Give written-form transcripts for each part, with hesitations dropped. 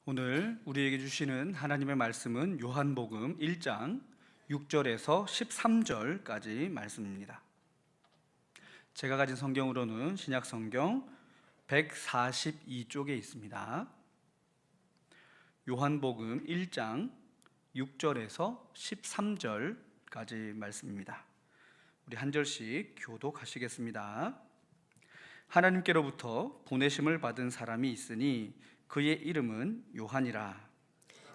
오늘 우리에게 주시는 하나님의 말씀은 요한복음 1장 6절에서 13절까지 말씀입니다. 제가 가진 성경으로는 신약성경 142쪽에 있습니다. 요한복음 1장 6절에서 13절까지 말씀입니다. 우리 한 절씩 교독하시겠습니다. 하나님께로부터 보내심을 받은 사람이 있으니 그의 이름은 요한이라.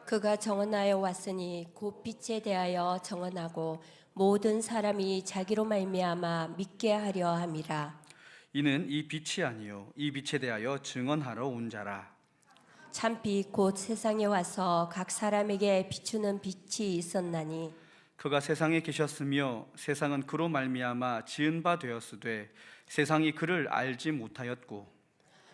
그가 정언하여 왔으니 곧 빛에 대하여 정언하고 모든 사람이 자기로 말미암아 믿게 하려 함이라. 이는 이 빛이 아니요 이 빛에 대하여 증언하러 온 자라. 참빛 곧 세상에 와서 각 사람에게 비추는 빛이 있었나니 그가 세상에 계셨으며 세상은 그로 말미암아 지은 바 되었으되 세상이 그를 알지 못하였고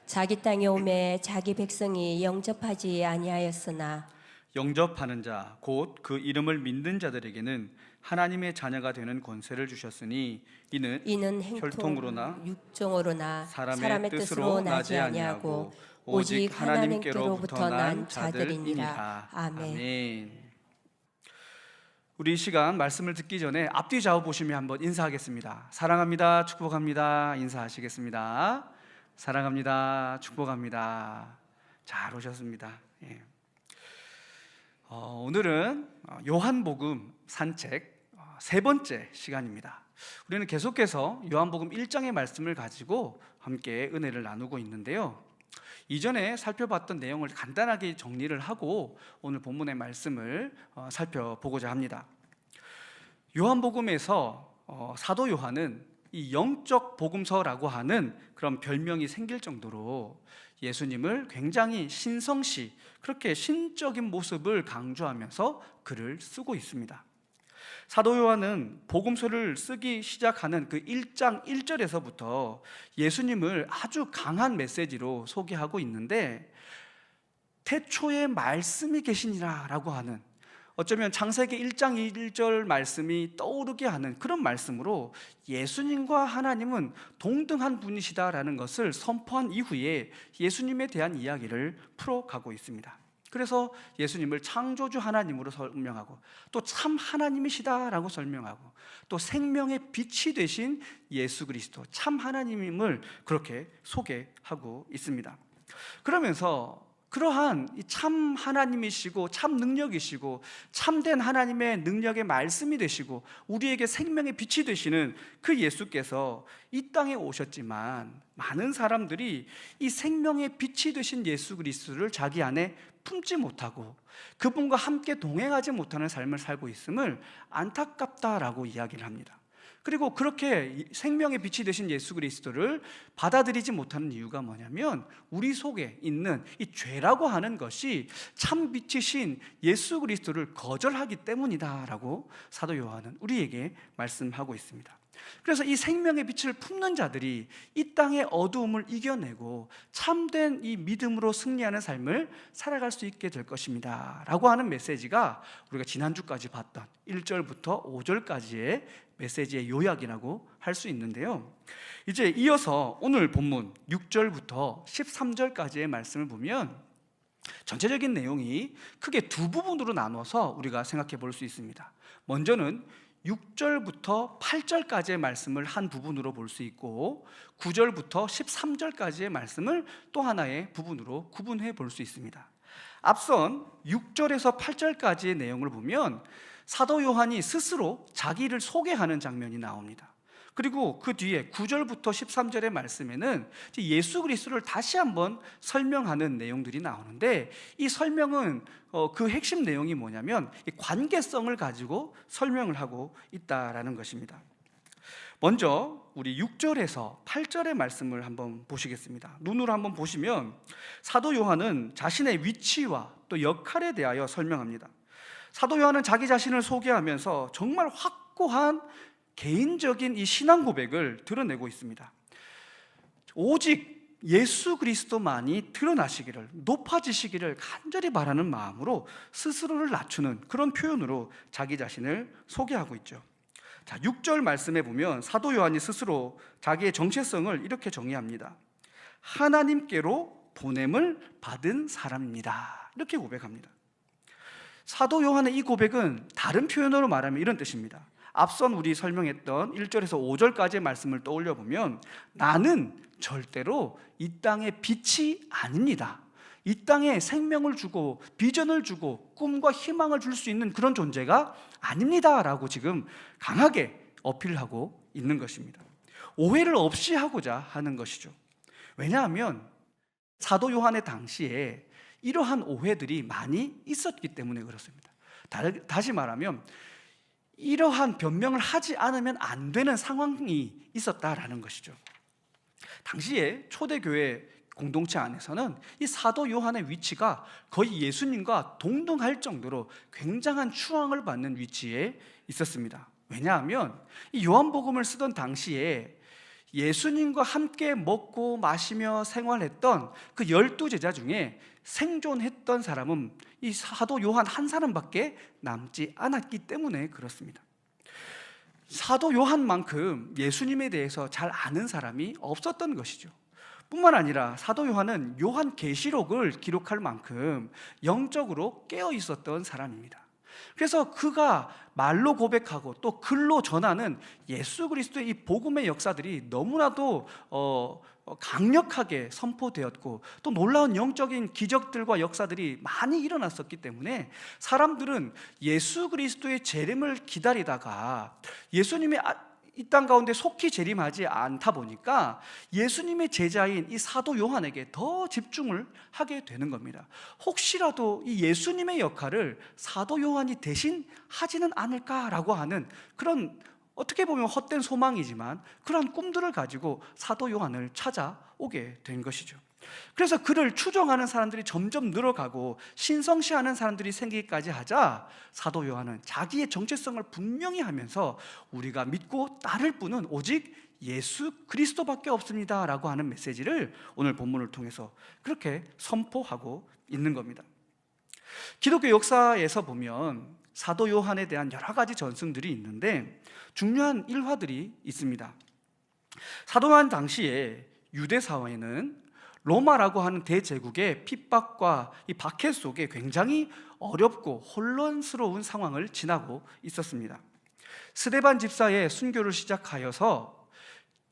자기 땅에 오매 자기 백성이 영접하지 아니하였으나 영접하는 자 곧 그 이름을 믿는 자들에게는 하나님의 자녀가 되는 권세를 주셨으니 이는 혈통으로나 육종으로나 사람의 뜻으로 나지 아니하고 오직 하나님께로부터 난 자들이니라. 아멘. 우리 이 시간 말씀을 듣기 전에 앞뒤 좌우 보시며 한번 인사하겠습니다. 사랑합니다, 축복합니다. 인사하시겠습니다. 사랑합니다, 축복합니다. 잘 오셨습니다. 예. 오늘은 요한복음 산책 세 번째 시간입니다. 우리는 계속해서 요한복음 1장의 말씀을 가지고 함께 은혜를 나누고 있는데요. 이전에 살펴봤던 내용을 간단하게 정리를 하고 오늘 본문의 말씀을 살펴보고자 합니다. 요한복음에서 사도 요한은 이 영적 복음서라고 하는 그런 별명이 생길 정도로 예수님을 굉장히 신성시, 그렇게 신적인 모습을 강조하면서 글을 쓰고 있습니다. 사도 요한은 복음서를 쓰기 시작하는 그 1장 1절에서부터 예수님을 아주 강한 메시지로 소개하고 있는데, 태초에 말씀이 계시니라 라고 하는, 어쩌면 창세기 1장 1절 말씀이 떠오르게 하는 그런 말씀으로 예수님과 하나님은 동등한 분이시다라는 것을 선포한 이후에 예수님에 대한 이야기를 풀어가고 있습니다. 그래서 예수님을 창조주 하나님으로 설명하고 또 참 하나님이시다라고 설명하고 또 생명의 빛이 되신 예수 그리스도 참 하나님임을 그렇게 소개하고 있습니다. 그러면서 그러한 참 하나님이시고 참 능력이시고 참된 하나님의 능력의 말씀이 되시고 우리에게 생명의 빛이 되시는 그 예수께서 이 땅에 오셨지만 많은 사람들이 이 생명의 빛이 되신 예수 그리스도를 자기 안에 품지 못하고 그분과 함께 동행하지 못하는 삶을 살고 있음을 안타깝다라고 이야기를 합니다. 그리고 그렇게 생명의 빛이 되신 예수 그리스도를 받아들이지 못하는 이유가 뭐냐면 우리 속에 있는 이 죄라고 하는 것이 참 빛이신 예수 그리스도를 거절하기 때문이다라고 사도 요한은 우리에게 말씀하고 있습니다. 그래서 이 생명의 빛을 품는 자들이 이 땅의 어두움을 이겨내고 참된 이 믿음으로 승리하는 삶을 살아갈 수 있게 될 것입니다 라고 하는 메시지가 우리가 지난주까지 봤던 1절부터 5절까지의 메시지의 요약이라고 할 수 있는데요. 이제 이어서 오늘 본문 6절부터 13절까지의 말씀을 보면 전체적인 내용이 크게 두 부분으로 나눠서 우리가 생각해 볼 수 있습니다. 먼저는 6절부터 8절까지의 말씀을 한 부분으로 볼 수 있고 9절부터 13절까지의 말씀을 또 하나의 부분으로 구분해 볼 수 있습니다. 앞선 6절에서 8절까지의 내용을 보면 사도 요한이 스스로 자기를 소개하는 장면이 나옵니다. 그리고 그 뒤에 9절부터 13절의 말씀에는 예수 그리스도를 다시 한번 설명하는 내용들이 나오는데, 이 설명은 그 핵심 내용이 뭐냐면 관계성을 가지고 설명을 하고 있다라는 것입니다. 먼저 우리 6절에서 8절의 말씀을 한번 보시겠습니다. 눈으로 한번 보시면 사도 요한은 자신의 위치와 또 역할에 대하여 설명합니다. 사도 요한은 자기 자신을 소개하면서 정말 확고한 개인적인 이 신앙 고백을 드러내고 있습니다. 오직 예수 그리스도만이 드러나시기를, 높아지시기를 간절히 바라는 마음으로 스스로를 낮추는 그런 표현으로 자기 자신을 소개하고 있죠. 자, 6절 말씀에 보면 사도 요한이 스스로 자기의 정체성을 이렇게 정의합니다. 하나님께로 보냄을 받은 사람입니다. 이렇게 고백합니다. 사도 요한의 이 고백은 다른 표현으로 말하면 이런 뜻입니다. 앞선 우리 설명했던 1절에서 5절까지의 말씀을 떠올려 보면 나는 절대로 이 땅의 빛이 아닙니다. 이 땅에 생명을 주고 비전을 주고 꿈과 희망을 줄 수 있는 그런 존재가 아닙니다 라고 지금 강하게 어필하고 있는 것입니다. 오해를 없이 하고자 하는 것이죠. 왜냐하면 사도 요한의 당시에 이러한 오해들이 많이 있었기 때문에 그렇습니다. 다시 말하면 이러한 변명을 하지 않으면 안 되는 상황이 있었다라는 것이죠. 당시에 초대교회 공동체 안에서는 이 사도 요한의 위치가 거의 예수님과 동등할 정도로 굉장한 추앙을 받는 위치에 있었습니다. 왜냐하면 이 요한복음을 쓰던 당시에 예수님과 함께 먹고 마시며 생활했던 그 12제자 중에 생존했던 사람은 이 사도 요한 한 사람밖에 남지 않았기 때문에 그렇습니다. 사도 요한만큼 예수님에 대해서 잘 아는 사람이 없었던 것이죠. 뿐만 아니라 사도 요한은 요한계시록을 기록할 만큼 영적으로 깨어 있었던 사람입니다. 그래서 그가 말로 고백하고 또 글로 전하는 예수 그리스도의 이 복음의 역사들이 너무나도 강력하게 선포되었고 또 놀라운 영적인 기적들과 역사들이 많이 일어났었기 때문에 사람들은 예수 그리스도의 재림을 기다리다가 예수님의 이 땅 가운데 속히 재림하지 않다 보니까 예수님의 제자인 이 사도 요한에게 더 집중을 하게 되는 겁니다. 혹시라도 이 예수님의 역할을 사도 요한이 대신 하지는 않을까라고 하는 그런 어떻게 보면 헛된 소망이지만 그러한 꿈들을 가지고 사도 요한을 찾아오게 된 것이죠. 그래서 그를 추종하는 사람들이 점점 늘어가고 신성시하는 사람들이 생기기까지 하자 사도 요한은 자기의 정체성을 분명히 하면서 우리가 믿고 따를 분은 오직 예수 그리스도밖에 없습니다 라고 하는 메시지를 오늘 본문을 통해서 그렇게 선포하고 있는 겁니다. 기독교 역사에서 보면 사도 요한에 대한 여러 가지 전승들이 있는데 중요한 일화들이 있습니다. 사도 요한 당시에 유대 사회는 로마라고 하는 대제국의 핍박과 이 박해 속에 굉장히 어렵고 혼란스러운 상황을 지나고 있었습니다. 스데반 집사의 순교를 시작하여서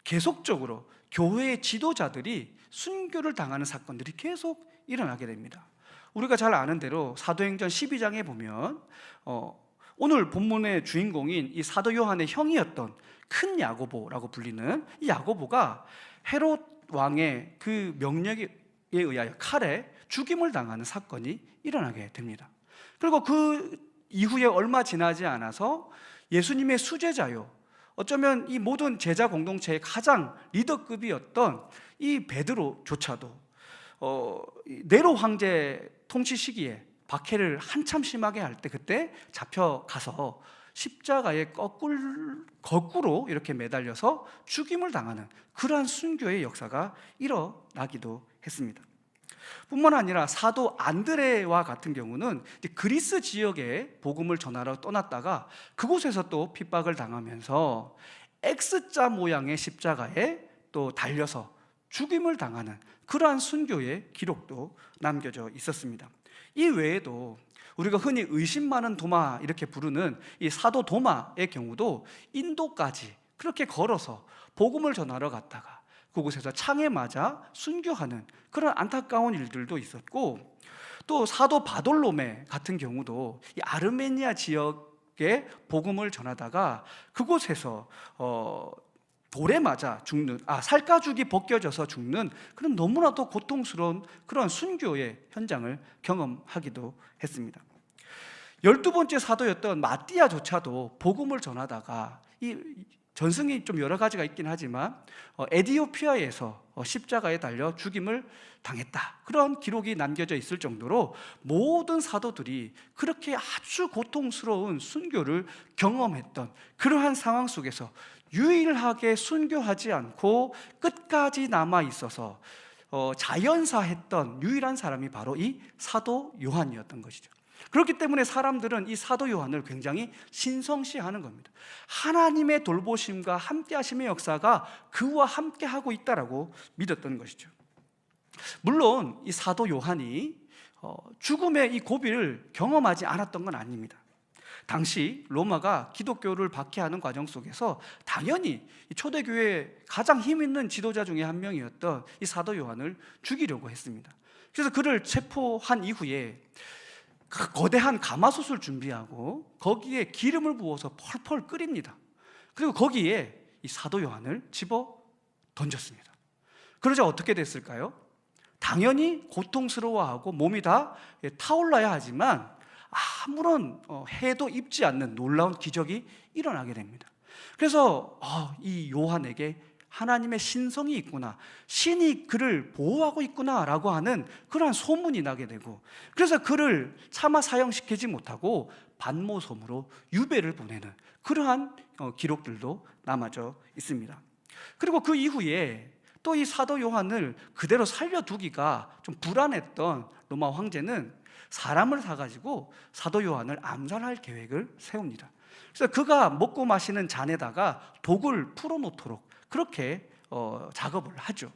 계속적으로 교회의 지도자들이 순교를 당하는 사건들이 계속 일어나게 됩니다. 우리가 잘 아는 대로 사도행전 12장에 보면 오늘 본문의 주인공인 이 사도 요한의 형이었던 큰 야고보라고 불리는 이 야고보가 헤롯 왕의 그 명령에 의하여 칼에 죽임을 당하는 사건이 일어나게 됩니다. 그리고 그 이후에 얼마 지나지 않아서 예수님의 수제자요, 어쩌면 이 모든 제자 공동체의 가장 리더급이었던 이 베드로조차도 네로 황제 통치 시기에 박해를 한참 심하게 할 때 그때 잡혀가서 십자가에 거꾸로 이렇게 매달려서 죽임을 당하는 그러한 순교의 역사가 일어나기도 했습니다. 뿐만 아니라 사도 안드레와 같은 경우는 그리스 지역에 복음을 전하러 떠났다가 그곳에서 또 핍박을 당하면서 X자 모양의 십자가에 또 달려서 죽임을 당하는 그러한 순교의 기록도 남겨져 있었습니다. 이 외에도 우리가 흔히 의심 많은 도마 이렇게 부르는 이 사도 도마의 경우도 인도까지 그렇게 걸어서 복음을 전하러 갔다가 그곳에서 창에 맞아 순교하는 그런 안타까운 일들도 있었고, 또 사도 바돌로메 같은 경우도 이 아르메니아 지역에 복음을 전하다가 그곳에서 돌에 맞아 죽는, 살가죽이 벗겨져서 죽는 그런 너무나도 고통스러운 그런 순교의 현장을 경험하기도 했습니다. 12번째 사도였던 마띠아조차도 복음을 전하다가 이 전승이 좀 여러 가지가 있긴 하지만 에디오피아에서 십자가에 달려 죽임을 당했다, 그런 기록이 남겨져 있을 정도로 모든 사도들이 그렇게 아주 고통스러운 순교를 경험했던 그러한 상황 속에서 유일하게 순교하지 않고 끝까지 남아 있어서 자연사했던 유일한 사람이 바로 이 사도 요한이었던 것이죠. 그렇기 때문에 사람들은 이 사도 요한을 굉장히 신성시하는 겁니다. 하나님의 돌보심과 함께하심의 역사가 그와 함께하고 있다라고 믿었던 것이죠. 물론 이 사도 요한이 죽음의 이 고비를 경험하지 않았던 건 아닙니다. 당시 로마가 기독교를 박해하는 과정 속에서 당연히 이 초대교회의 가장 힘 있는 지도자 중에 한 명이었던 이 사도 요한을 죽이려고 했습니다. 그래서 그를 체포한 이후에 거대한 가마솥을 준비하고 거기에 기름을 부어서 펄펄 끓입니다. 그리고 거기에 이 사도 요한을 집어 던졌습니다. 그러자 어떻게 됐을까요? 당연히 고통스러워하고 몸이 다 타올라야 하지만 아무런 해도 입지 않는 놀라운 기적이 일어나게 됩니다. 그래서 이 요한에게 하나님의 신성이 있구나, 신이 그를 보호하고 있구나라고 하는 그러한 소문이 나게 되고, 그래서 그를 차마 사형시키지 못하고 반모섬으로 유배를 보내는 그러한 기록들도 남아져 있습니다. 그리고 그 이후에 또 이 사도 요한을 그대로 살려두기가 좀 불안했던 로마 황제는 사람을 사가지고 사도 요한을 암살할 계획을 세웁니다. 그래서 그가 먹고 마시는 잔에다가 독을 풀어놓도록 그렇게 작업을 하죠.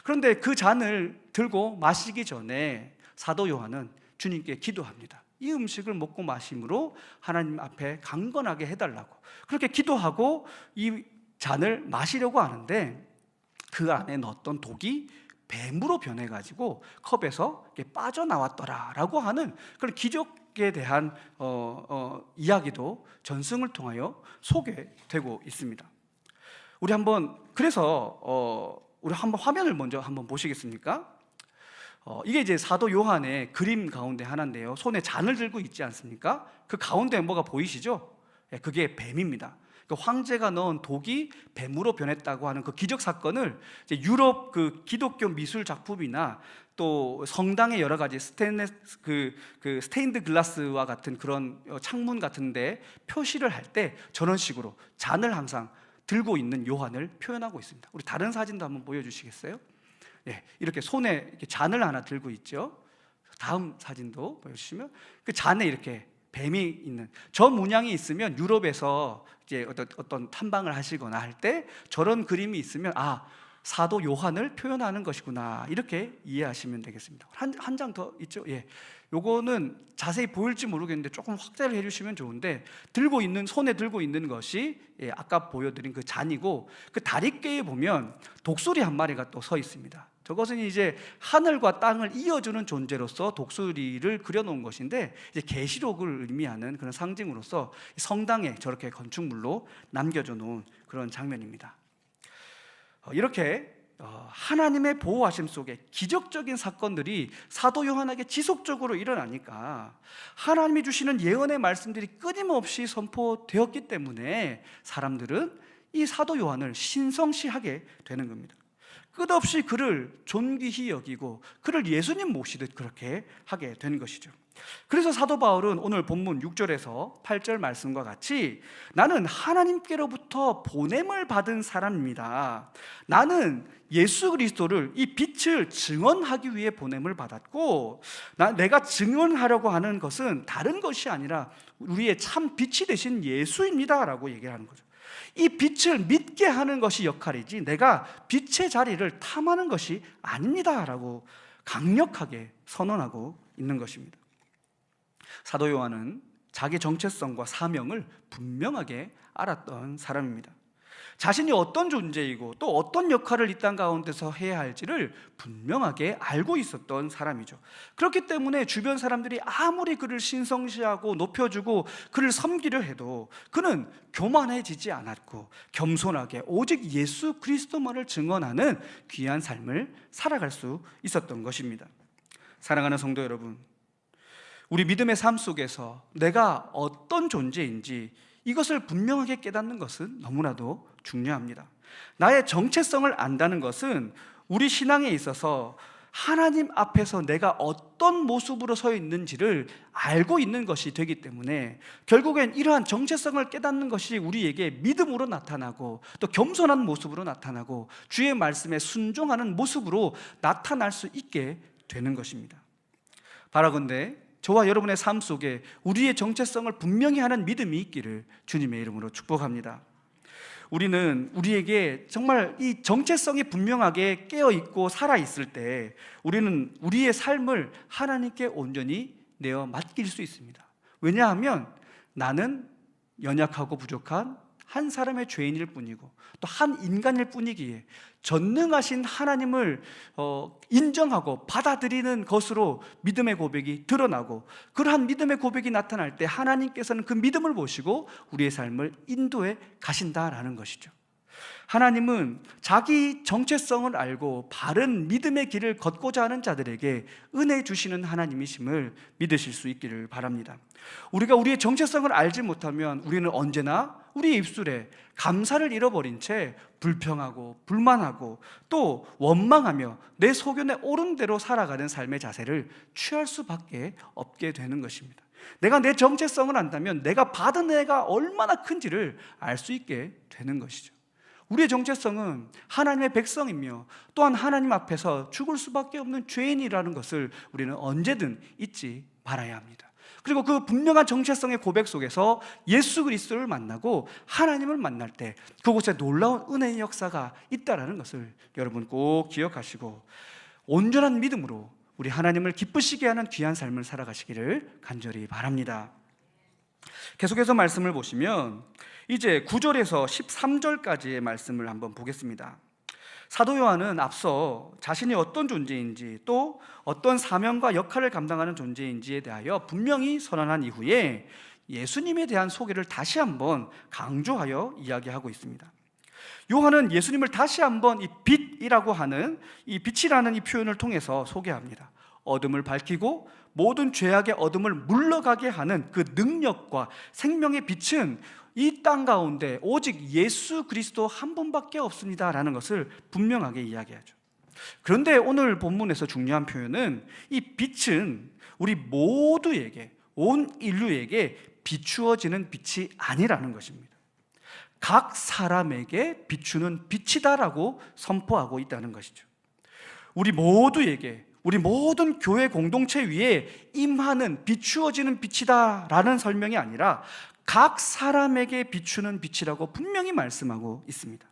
그런데 그 잔을 들고 마시기 전에 사도 요한은 주님께 기도합니다. 이 음식을 먹고 마심으로 하나님 앞에 강건하게 해달라고 그렇게 기도하고 이 잔을 마시려고 하는데 그 안에 넣었던 독이 뱀으로 변해가지고 컵에서 빠져나왔더라라고 하는 그런 기적에 대한 이야기도 전승을 통하여 소개되고 있습니다. 우리 한번 화면을 먼저 한번 보시겠습니까? 이게 이제 사도 요한의 그림 가운데 하나인데요. 손에 잔을 들고 있지 않습니까? 그 가운데 뭐가 보이시죠? 그게 뱀입니다. 그 황제가 넣은 독이 뱀으로 변했다고 하는 그 기적 사건을 이제 유럽 그 기독교 미술 작품이나 또 성당의 여러 가지 스테인드 글라스와 같은 그런 창문 같은데 표시를 할 때 저런 식으로 잔을 항상 들고 있는 요한을 표현하고 있습니다. 우리 다른 사진도 한번 보여주시겠어요? 네, 이렇게 손에 이렇게 잔을 하나 들고 있죠. 다음 사진도 보여주시면 그 잔에 이렇게 뱀이 있는 저 문양이 있으면 유럽에서 이제 어떤 탐방을 하시거나 할 때 저런 그림이 있으면 사도 요한을 표현하는 것이구나 이렇게 이해하시면 되겠습니다. 한 장 더 있죠? 예, 요거는 자세히 보일지 모르겠는데 조금 확대를 해주시면 좋은데 손에 들고 있는 것이 아까 보여드린 그 잔이고 그 다리께에 보면 독수리 한 마리가 또 서 있습니다. 저것은 이제 하늘과 땅을 이어주는 존재로서 독수리를 그려놓은 것인데 이제 계시록을 의미하는 그런 상징으로서 성당에 저렇게 건축물로 남겨져 놓은 그런 장면입니다. 이렇게 하나님의 보호하심 속에 기적적인 사건들이 사도 요한에게 지속적으로 일어나니까 하나님이 주시는 예언의 말씀들이 끊임없이 선포되었기 때문에 사람들은 이 사도 요한을 신성시하게 되는 겁니다. 끝없이 그를 존귀히 여기고 그를 예수님 모시듯 그렇게 하게 된 것이죠. 그래서 사도 바울은 오늘 본문 6절에서 8절 말씀과 같이 나는 하나님께로부터 보냄을 받은 사람입니다. 나는 예수 그리스도를 이 빛을 증언하기 위해 보냄을 받았고 내가 증언하려고 하는 것은 다른 것이 아니라 우리의 참 빛이 되신 예수입니다 라고 얘기를 하는 거죠. 이 빛을 믿게 하는 것이 역할이지 내가 빛의 자리를 탐하는 것이 아닙니다 라고 강력하게 선언하고 있는 것입니다. 사도 요한은 자기 정체성과 사명을 분명하게 알았던 사람입니다. 자신이 어떤 존재이고 또 어떤 역할을 이 땅 가운데서 해야 할지를 분명하게 알고 있었던 사람이죠. 그렇기 때문에 주변 사람들이 아무리 그를 신성시하고 높여주고 그를 섬기려 해도 그는 교만해지지 않았고 겸손하게 오직 예수 그리스도만을 증언하는 귀한 삶을 살아갈 수 있었던 것입니다. 사랑하는 성도 여러분, 우리 믿음의 삶 속에서 내가 어떤 존재인지 이것을 분명하게 깨닫는 것은 너무나도 중요합니다. 나의 정체성을 안다는 것은 우리 신앙에 있어서 하나님 앞에서 내가 어떤 모습으로 서 있는지를 알고 있는 것이 되기 때문에 결국엔 이러한 정체성을 깨닫는 것이 우리에게 믿음으로 나타나고 또 겸손한 모습으로 나타나고 주의 말씀에 순종하는 모습으로 나타날 수 있게 되는 것입니다. 바라건대 저와 여러분의 삶 속에 우리의 정체성을 분명히 하는 믿음이 있기를 주님의 이름으로 축복합니다. 우리는 우리에게 정말 이 정체성이 분명하게 깨어 있고 살아 있을 때 우리는 우리의 삶을 하나님께 온전히 내어 맡길 수 있습니다. 왜냐하면 나는 연약하고 부족한 한 사람의 죄인일 뿐이고 또 한 인간일 뿐이기에 전능하신 하나님을 인정하고 받아들이는 것으로 믿음의 고백이 드러나고, 그러한 믿음의 고백이 나타날 때 하나님께서는 그 믿음을 보시고 우리의 삶을 인도해 가신다라는 것이죠. 하나님은 자기 정체성을 알고 바른 믿음의 길을 걷고자 하는 자들에게 은혜 주시는 하나님이심을 믿으실 수 있기를 바랍니다. 우리가 우리의 정체성을 알지 못하면 우리는 언제나 우리의 입술에 감사를 잃어버린 채 불평하고 불만하고 또 원망하며 내 소견에 옳은 대로 살아가는 삶의 자세를 취할 수밖에 없게 되는 것입니다. 내가 내 정체성을 안다면 내가 받은 은혜가 얼마나 큰지를 알 수 있게 되는 것이죠. 우리의 정체성은 하나님의 백성이며 또한 하나님 앞에서 죽을 수밖에 없는 죄인이라는 것을 우리는 언제든 잊지 말아야 합니다. 그리고 그 분명한 정체성의 고백 속에서 예수 그리스도를 만나고 하나님을 만날 때 그곳에 놀라운 은혜의 역사가 있다는 것을 여러분 꼭 기억하시고 온전한 믿음으로 우리 하나님을 기쁘시게 하는 귀한 삶을 살아가시기를 간절히 바랍니다. 계속해서 말씀을 보시면 이제 9절에서 13절까지의 말씀을 한번 보겠습니다. 사도 요한은 앞서 자신이 어떤 존재인지 또 어떤 사명과 역할을 감당하는 존재인지에 대하여 분명히 선언한 이후에 예수님에 대한 소개를 다시 한번 강조하여 이야기하고 있습니다. 요한은 예수님을 다시 한번 이 빛이라고 하는 이 빛이라는 이 표현을 통해서 소개합니다. 어둠을 밝히고 모든 죄악의 어둠을 물러가게 하는 그 능력과 생명의 빛은 이 땅 가운데 오직 예수 그리스도 한 분밖에 없습니다라는 것을 분명하게 이야기하죠. 그런데 오늘 본문에서 중요한 표현은 이 빛은 우리 모두에게, 온 인류에게 비추어지는 빛이 아니라는 것입니다. 각 사람에게 비추는 빛이다라고 선포하고 있다는 것이죠. 우리 모두에게, 우리 모든 교회 공동체 위에 임하는 비추어지는 빛이다라는 설명이 아니라 각 사람에게 비추는 빛이라고 분명히 말씀하고 있습니다.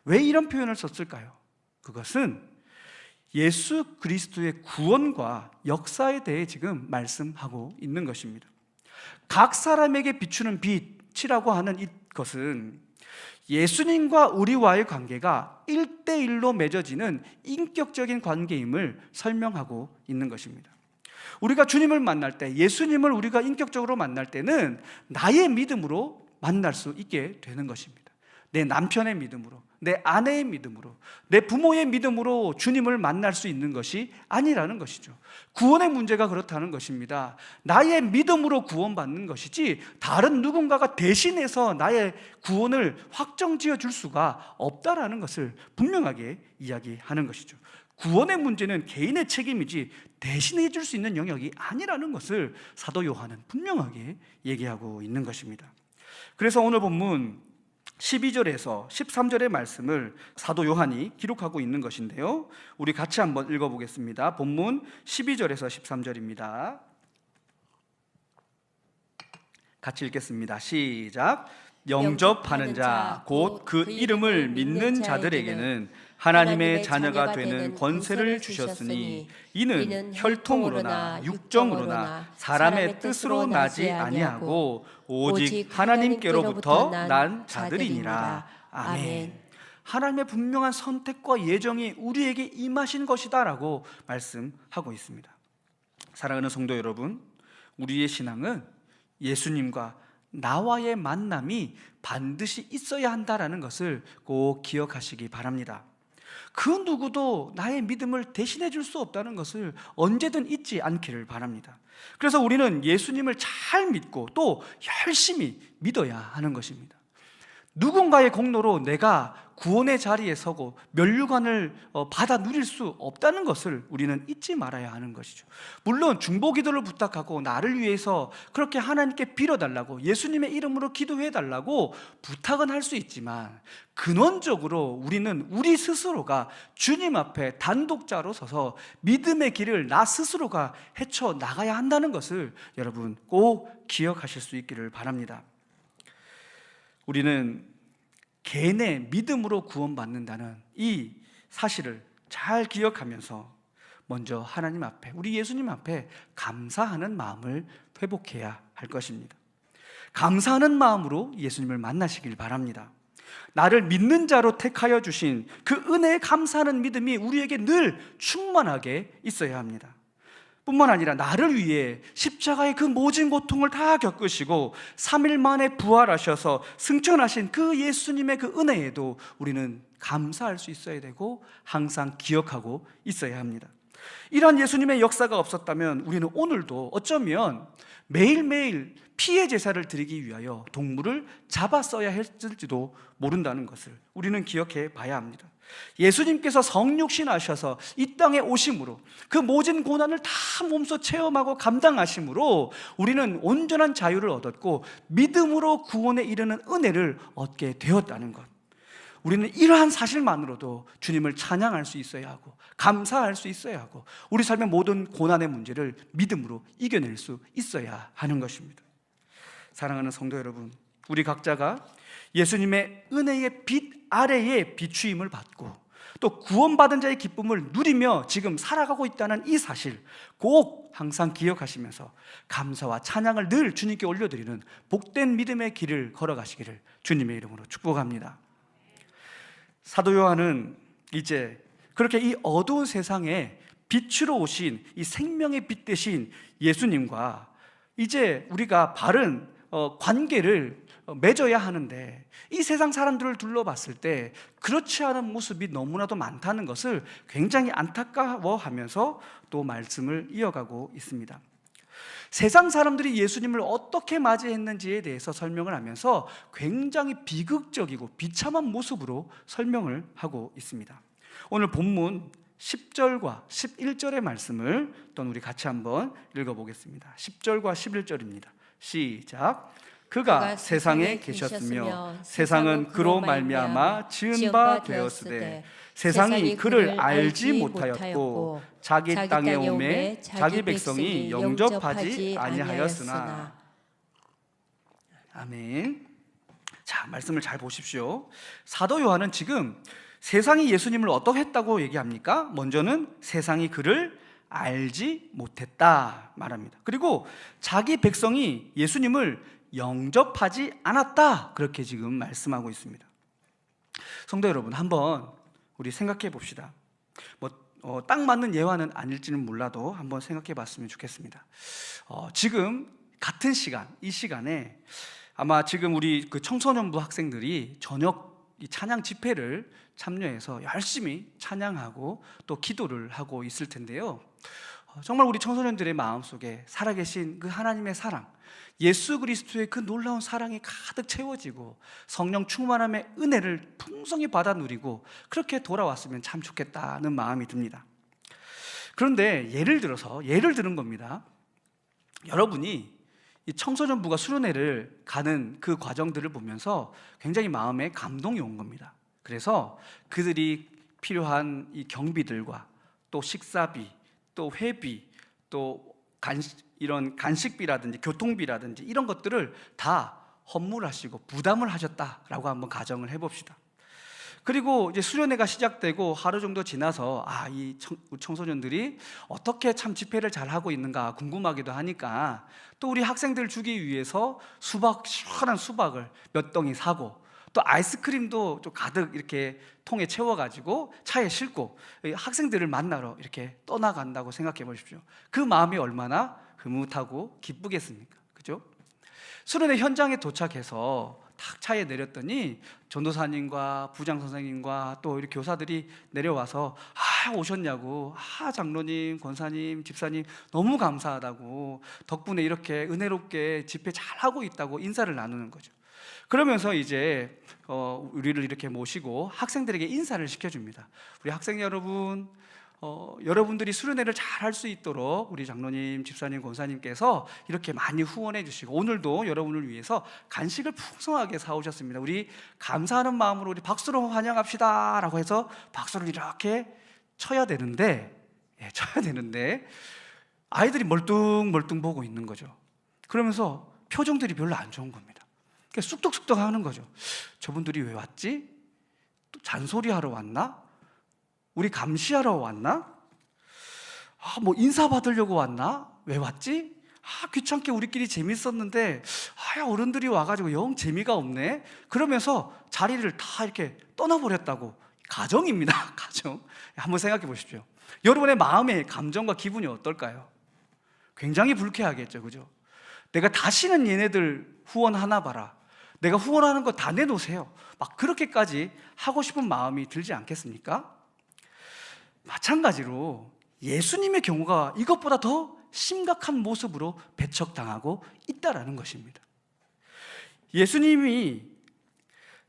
왜 이런 표현을 썼을까요? 그것은 예수 그리스도의 구원과 역사에 대해 지금 말씀하고 있는 것입니다. 각 사람에게 비추는 빛이라고 하는 이것은 예수님과 우리와의 관계가 1대1로 맺어지는 인격적인 관계임을 설명하고 있는 것입니다. 우리가 주님을 만날 때, 예수님을 우리가 인격적으로 만날 때는 나의 믿음으로 만날 수 있게 되는 것입니다. 내 남편의 믿음으로, 내 아내의 믿음으로, 내 부모의 믿음으로 주님을 만날 수 있는 것이 아니라는 것이죠. 구원의 문제가 그렇다는 것입니다. 나의 믿음으로 구원받는 것이지 다른 누군가가 대신해서 나의 구원을 확정지어 줄 수가 없다라는 것을 분명하게 이야기하는 것이죠. 구원의 문제는 개인의 책임이지 대신해 줄 수 있는 영역이 아니라는 것을 사도 요한은 분명하게 얘기하고 있는 것입니다. 그래서 오늘 본문 12절에서 13절의 말씀을 사도 요한이 기록하고 있는 것인데요, 우리 같이 한번 읽어보겠습니다. 본문 12절에서 13절입니다. 같이 읽겠습니다. 시작. 영접하는 자, 곧 그 이름을 믿는 자들에게는 하나님의 자녀가 되는 권세를 주셨으니 이는 혈통으로나 육정으로나 사람의 뜻으로 나지 아니하고 오직 하나님께로부터 난 자들이니라. 아멘. 하나님의 분명한 선택과 예정이 우리에게 임하신 것이다 라고 말씀하고 있습니다. 사랑하는 성도 여러분, 우리의 신앙은 예수님과 나와의 만남이 반드시 있어야 한다라는 것을 꼭 기억하시기 바랍니다. 그 누구도 나의 믿음을 대신해 줄 수 없다는 것을 언제든 잊지 않기를 바랍니다. 그래서 우리는 예수님을 잘 믿고 또 열심히 믿어야 하는 것입니다. 누군가의 공로로 내가 구원의 자리에 서고 면류관을 받아 누릴 수 없다는 것을 우리는 잊지 말아야 하는 것이죠. 물론 중보기도를 부탁하고 나를 위해서 그렇게 하나님께 빌어달라고, 예수님의 이름으로 기도해달라고 부탁은 할 수 있지만 근원적으로 우리는 우리 스스로가 주님 앞에 단독자로 서서 믿음의 길을 나 스스로가 헤쳐나가야 한다는 것을 여러분 꼭 기억하실 수 있기를 바랍니다. 우리는 개인의 믿음으로 구원받는다는 이 사실을 잘 기억하면서 먼저 하나님 앞에, 우리 예수님 앞에 감사하는 마음을 회복해야 할 것입니다. 감사하는 마음으로 예수님을 만나시길 바랍니다. 나를 믿는 자로 택하여 주신 그 은혜에 감사하는 믿음이 우리에게 늘 충만하게 있어야 합니다. 뿐만 아니라 나를 위해 십자가의 그 모진 고통을 다 겪으시고 3일 만에 부활하셔서 승천하신 그 예수님의 그 은혜에도 우리는 감사할 수 있어야 되고 항상 기억하고 있어야 합니다. 이러한 예수님의 역사가 없었다면 우리는 오늘도 어쩌면 매일매일 피해 제사를 드리기 위하여 동물을 잡았어야 했을지도 모른다는 것을 우리는 기억해 봐야 합니다. 예수님께서 성육신하셔서 이 땅에 오심으로 그 모진 고난을 다 몸소 체험하고 감당하심으로 우리는 온전한 자유를 얻었고 믿음으로 구원에 이르는 은혜를 얻게 되었다는 것, 우리는 이러한 사실만으로도 주님을 찬양할 수 있어야 하고 감사할 수 있어야 하고 우리 삶의 모든 고난의 문제를 믿음으로 이겨낼 수 있어야 하는 것입니다. 사랑하는 성도 여러분, 우리 각자가 예수님의 은혜의 빛 아래에 비추임을 받고 또 구원받은 자의 기쁨을 누리며 지금 살아가고 있다는 이 사실 꼭 항상 기억하시면서 감사와 찬양을 늘 주님께 올려드리는 복된 믿음의 길을 걸어가시기를 주님의 이름으로 축복합니다. 사도 요한은 이제 그렇게 이 어두운 세상에 빛으로 오신 이 생명의 빛 대신 예수님과 이제 우리가 바른 관계를 맺어야 하는데 이 세상 사람들을 둘러봤을 때 그렇지 않은 모습이 너무나도 많다는 것을 굉장히 안타까워하면서 또 말씀을 이어가고 있습니다. 세상 사람들이 예수님을 어떻게 맞이했는지에 대해서 설명을 하면서 굉장히 비극적이고 비참한 모습으로 설명을 하고 있습니다. 오늘 본문 10절과 11절의 말씀을 또 우리 같이 한번 읽어보겠습니다. 10절과 11절입니다. 시작. 그가 세상에 계셨으며 세상은 그로 말미암아 지은 바 되었으되 세상이 그를 알지 못하였고 자기 땅에 오매 자기 백성이 영접하지 아니하였으나. 아멘. 자, 말씀을 잘 보십시오. 사도 요한은 지금 세상이 예수님을 어떻게 했다고 얘기합니까? 먼저는 세상이 그를 알지 못했다 말합니다. 그리고 자기 백성이 예수님을 영접하지 않았다, 그렇게 지금 말씀하고 있습니다. 성도 여러분, 한번 우리 생각해 봅시다. 딱 맞는 예화는 아닐지는 몰라도 한번 생각해 봤으면 좋겠습니다. 지금 같은 시간, 이 시간에 아마 지금 우리 그 청소년부 학생들이 저녁 이 찬양 집회를 참여해서 열심히 찬양하고 또 기도를 하고 있을 텐데요. 정말 우리 청소년들의 마음속에 살아계신 그 하나님의 사랑, 예수 그리스도의 그 놀라운 사랑이 가득 채워지고 성령 충만함의 은혜를 풍성히 받아 누리고 그렇게 돌아왔으면 참 좋겠다는 마음이 듭니다. 그런데 예를 들은 겁니다. 여러분이 이 청소년부가 수련회를 가는 그 과정들을 보면서 굉장히 마음에 감동이 온 겁니다. 그래서 그들이 필요한 이 경비들과 또 식사비, 또 회비, 또 이런 간식비라든지 교통비라든지 이런 것들을 다 헌물하시고 부담을 하셨다라고 한번 가정을 해봅시다. 그리고 이제 수련회가 시작되고 하루 정도 지나서 이 청소년들이 어떻게 참 집회를 잘 하고 있는가 궁금하기도 하니까 또 우리 학생들 주기 위해서 시원한 수박을 몇 덩이 사고 또 아이스크림도 좀 가득 이렇게 통에 채워가지고 차에 싣고 학생들을 만나러 이렇게 떠나간다고 생각해 보십시오. 그 마음이 얼마나 흐뭇하고 기쁘겠습니까? 그죠? 수련회 현장에 도착해서 탁 차에 내렸더니 전도사님과 부장 선생님과 또 이렇게 교사들이 내려와서 오셨냐고, 장로님, 권사님, 집사님 너무 감사하다고, 덕분에 이렇게 은혜롭게 집회 잘하고 있다고 인사를 나누는 거죠. 그러면서 이제 우리를 이렇게 모시고 학생들에게 인사를 시켜줍니다. 우리 학생 여러분, 여러분들이 수련회를 잘 할 수 있도록 우리 장로님, 집사님, 권사님께서 이렇게 많이 후원해 주시고 오늘도 여러분을 위해서 간식을 풍성하게 사오셨습니다. 우리 감사하는 마음으로 우리 박수로 환영합시다 라고 해서 박수를 이렇게 쳐야 되는데 아이들이 멀뚱멀뚱 보고 있는 거죠. 그러면서 표정들이 별로 안 좋은 겁니다. 쑥덕쑥덕 하는 거죠. 저분들이 왜 왔지? 또 잔소리하러 왔나? 우리 감시하러 왔나? 뭐 인사 받으려고 왔나? 왜 왔지? 귀찮게 우리끼리 재밌었는데 어른들이 와가지고 영 재미가 없네. 그러면서 자리를 다 이렇게 떠나버렸다고. 가정입니다. 가정. 한번 생각해 보십시오. 여러분의 마음의 감정과 기분이 어떨까요? 굉장히 불쾌하겠죠, 그죠? 내가 다시는 얘네들 후원하나 봐라, 내가 후원하는 거 다 내놓으세요, 막 그렇게까지 하고 싶은 마음이 들지 않겠습니까? 마찬가지로 예수님의 경우가 이것보다 더 심각한 모습으로 배척당하고 있다라는 것입니다. 예수님이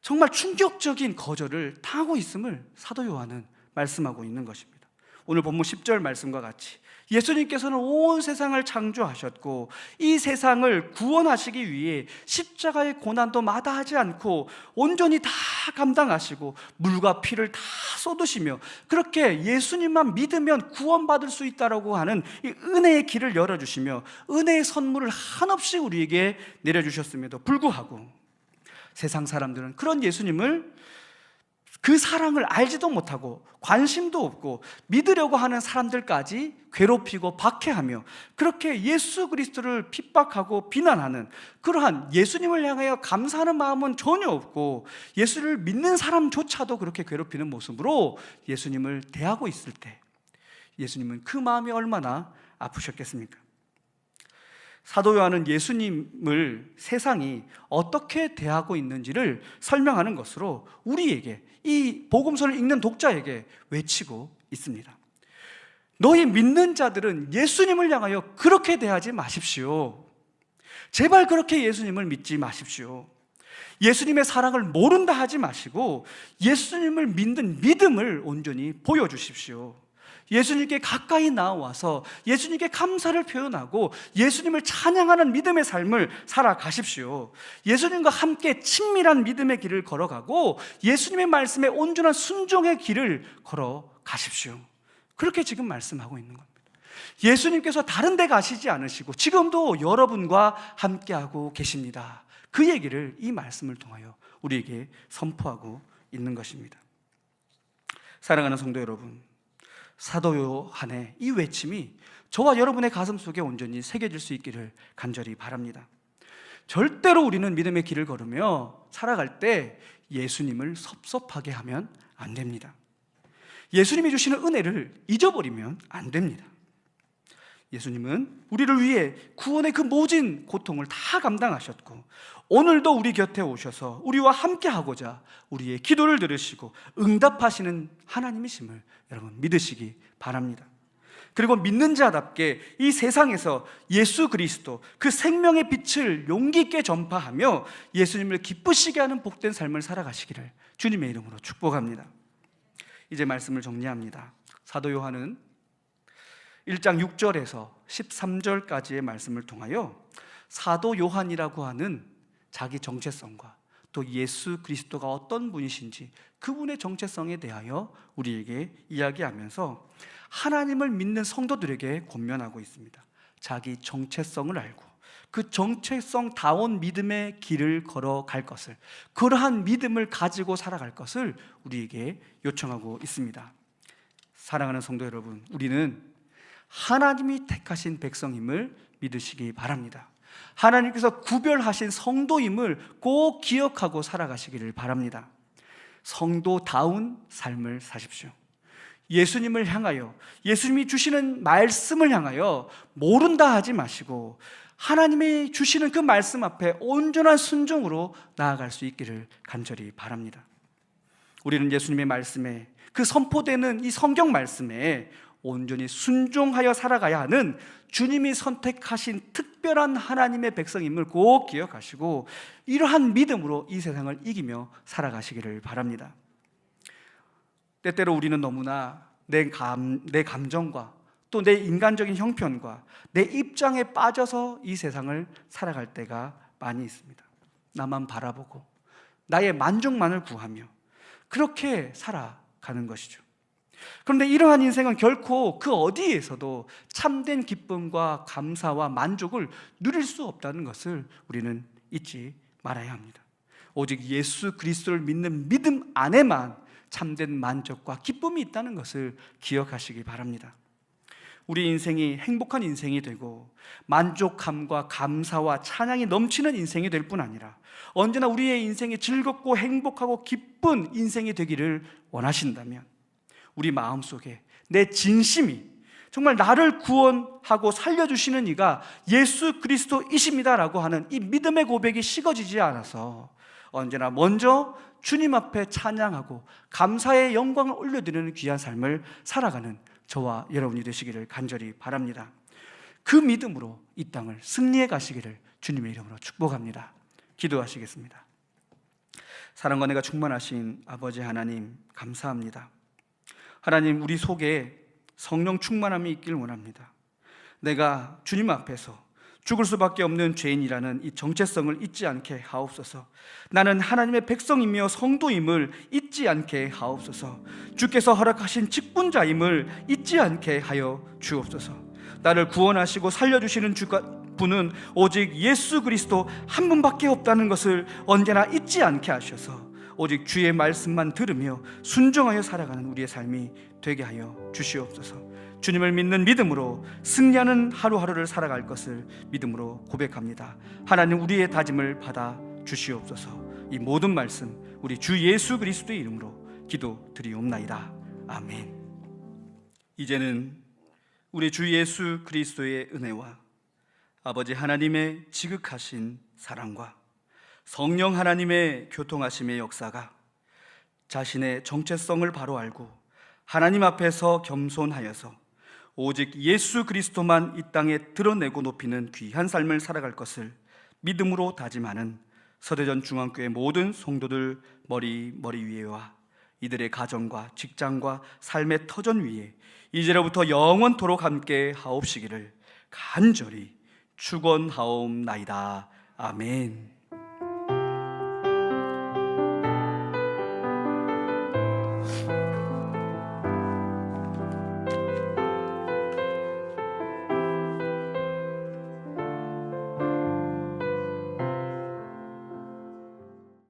정말 충격적인 거절을 당하고 있음을 사도 요한은 말씀하고 있는 것입니다. 오늘 본문 10절 말씀과 같이 예수님께서는 온 세상을 창조하셨고 이 세상을 구원하시기 위해 십자가의 고난도 마다하지 않고 온전히 다 감당하시고 물과 피를 다 쏟으시며 그렇게 예수님만 믿으면 구원받을 수 있다라고 하는 이 은혜의 길을 열어주시며 은혜의 선물을 한없이 우리에게 내려주셨음에도 불구하고 세상 사람들은 그런 예수님을, 그 사랑을 알지도 못하고 관심도 없고 믿으려고 하는 사람들까지 괴롭히고 박해하며 그렇게 예수 그리스도를 핍박하고 비난하는 그러한 예수님을 향하여 감사하는 마음은 전혀 없고 예수를 믿는 사람조차도 그렇게 괴롭히는 모습으로 예수님을 대하고 있을 때 예수님은 그 마음이 얼마나 아프셨겠습니까? 사도 요한은 예수님을 세상이 어떻게 대하고 있는지를 설명하는 것으로 우리에게, 이 복음서를 읽는 독자에게 외치고 있습니다. 너희 믿는 자들은 예수님을 향하여 그렇게 대하지 마십시오. 제발 그렇게 예수님을 믿지 마십시오. 예수님의 사랑을 모른다 하지 마시고 예수님을 믿는 믿음을 온전히 보여주십시오. 예수님께 가까이 나와서 예수님께 감사를 표현하고 예수님을 찬양하는 믿음의 삶을 살아가십시오. 예수님과 함께 친밀한 믿음의 길을 걸어가고 예수님의 말씀에 온전한 순종의 길을 걸어가십시오. 그렇게 지금 말씀하고 있는 겁니다. 예수님께서 다른 데 가시지 않으시고 지금도 여러분과 함께하고 계십니다. 그 얘기를 이 말씀을 통하여 우리에게 선포하고 있는 것입니다. 사랑하는 성도 여러분, 사도 요한의 이 외침이 저와 여러분의 가슴 속에 온전히 새겨질 수 있기를 간절히 바랍니다. 절대로 우리는 믿음의 길을 걸으며 살아갈 때 예수님을 섭섭하게 하면 안 됩니다. 예수님이 주시는 은혜를 잊어버리면 안 됩니다. 예수님은 우리를 위해 구원의 그 모진 고통을 다 감당하셨고 오늘도 우리 곁에 오셔서 우리와 함께 하고자 우리의 기도를 들으시고 응답하시는 하나님이심을 여러분 믿으시기 바랍니다. 그리고 믿는 자답게 이 세상에서 예수 그리스도 그 생명의 빛을 용기 있게 전파하며 예수님을 기쁘시게 하는 복된 삶을 살아가시기를 주님의 이름으로 축복합니다. 이제 말씀을 정리합니다. 사도 요한은 1장 6절에서 13절까지의 말씀을 통하여 사도 요한이라고 하는 자기 정체성과 또 예수 그리스도가 어떤 분이신지 그분의 정체성에 대하여 우리에게 이야기하면서 하나님을 믿는 성도들에게 권면하고 있습니다. 자기 정체성을 알고 그 정체성다운 믿음의 길을 걸어갈 것을, 그러한 믿음을 가지고 살아갈 것을 우리에게 요청하고 있습니다. 사랑하는 성도 여러분, 우리는 하나님이 택하신 백성임을 믿으시기 바랍니다. 하나님께서 구별하신 성도임을 꼭 기억하고 살아가시기를 바랍니다. 성도다운 삶을 사십시오. 예수님을 향하여, 예수님이 주시는 말씀을 향하여 모른다 하지 마시고 하나님이 주시는 그 말씀 앞에 온전한 순종으로 나아갈 수 있기를 간절히 바랍니다. 우리는 예수님의 말씀에, 그 선포되는 이 성경 말씀에 온전히 순종하여 살아가야 하는 주님이 선택하신 특별한 하나님의 백성임을 꼭 기억하시고 이러한 믿음으로 이 세상을 이기며 살아가시기를 바랍니다. 때때로 우리는 너무나 내 감정과 또 내 인간적인 형편과 내 입장에 빠져서 이 세상을 살아갈 때가 많이 있습니다. 나만 바라보고 나의 만족만을 구하며 그렇게 살아가는 것이죠. 그런데 이러한 인생은 결코 그 어디에서도 참된 기쁨과 감사와 만족을 누릴 수 없다는 것을 우리는 잊지 말아야 합니다. 오직 예수 그리스도를 믿는 믿음 안에만 참된 만족과 기쁨이 있다는 것을 기억하시기 바랍니다. 우리 인생이 행복한 인생이 되고 만족함과 감사와 찬양이 넘치는 인생이 될 뿐 아니라 언제나 우리의 인생이 즐겁고 행복하고 기쁜 인생이 되기를 원하신다면 우리 마음속에 내 진심이 정말 나를 구원하고 살려주시는 이가 예수 그리스도이십니다라고 하는 이 믿음의 고백이 식어지지 않아서 언제나 먼저 주님 앞에 찬양하고 감사의 영광을 올려드리는 귀한 삶을 살아가는 저와 여러분이 되시기를 간절히 바랍니다. 그 믿음으로 이 땅을 승리해 가시기를 주님의 이름으로 축복합니다. 기도하시겠습니다. 사랑과 은혜가 충만하신 아버지 하나님, 감사합니다. 하나님, 우리 속에 성령 충만함이 있길 원합니다. 내가 주님 앞에서 죽을 수밖에 없는 죄인이라는 이 정체성을 잊지 않게 하옵소서. 나는 하나님의 백성이며 성도임을 잊지 않게 하옵소서. 주께서 허락하신 직분자임을 잊지 않게 하여 주옵소서. 나를 구원하시고 살려주시는 분은 오직 예수 그리스도 한 분밖에 없다는 것을 언제나 잊지 않게 하셔서 오직 주의 말씀만 들으며 순종하여 살아가는 우리의 삶이 되게 하여 주시옵소서. 주님을 믿는 믿음으로 승리하는 하루하루를 살아갈 것을 믿음으로 고백합니다. 하나님, 우리의 다짐을 받아 주시옵소서. 이 모든 말씀 우리 주 예수 그리스도의 이름으로 기도드리옵나이다. 아멘. 이제는 우리 주 예수 그리스도의 은혜와 아버지 하나님의 지극하신 사랑과 성령 하나님의 교통하심의 역사가 자신의 정체성을 바로 알고 하나님 앞에서 겸손하여서 오직 예수 그리스도만 이 땅에 드러내고 높이는 귀한 삶을 살아갈 것을 믿음으로 다짐하는 서대전 중앙교회 모든 성도들 머리 위에와 이들의 가정과 직장과 삶의 터전 위에 이제로부터 영원토록 함께 하옵시기를 간절히 축원하옵나이다. 아멘.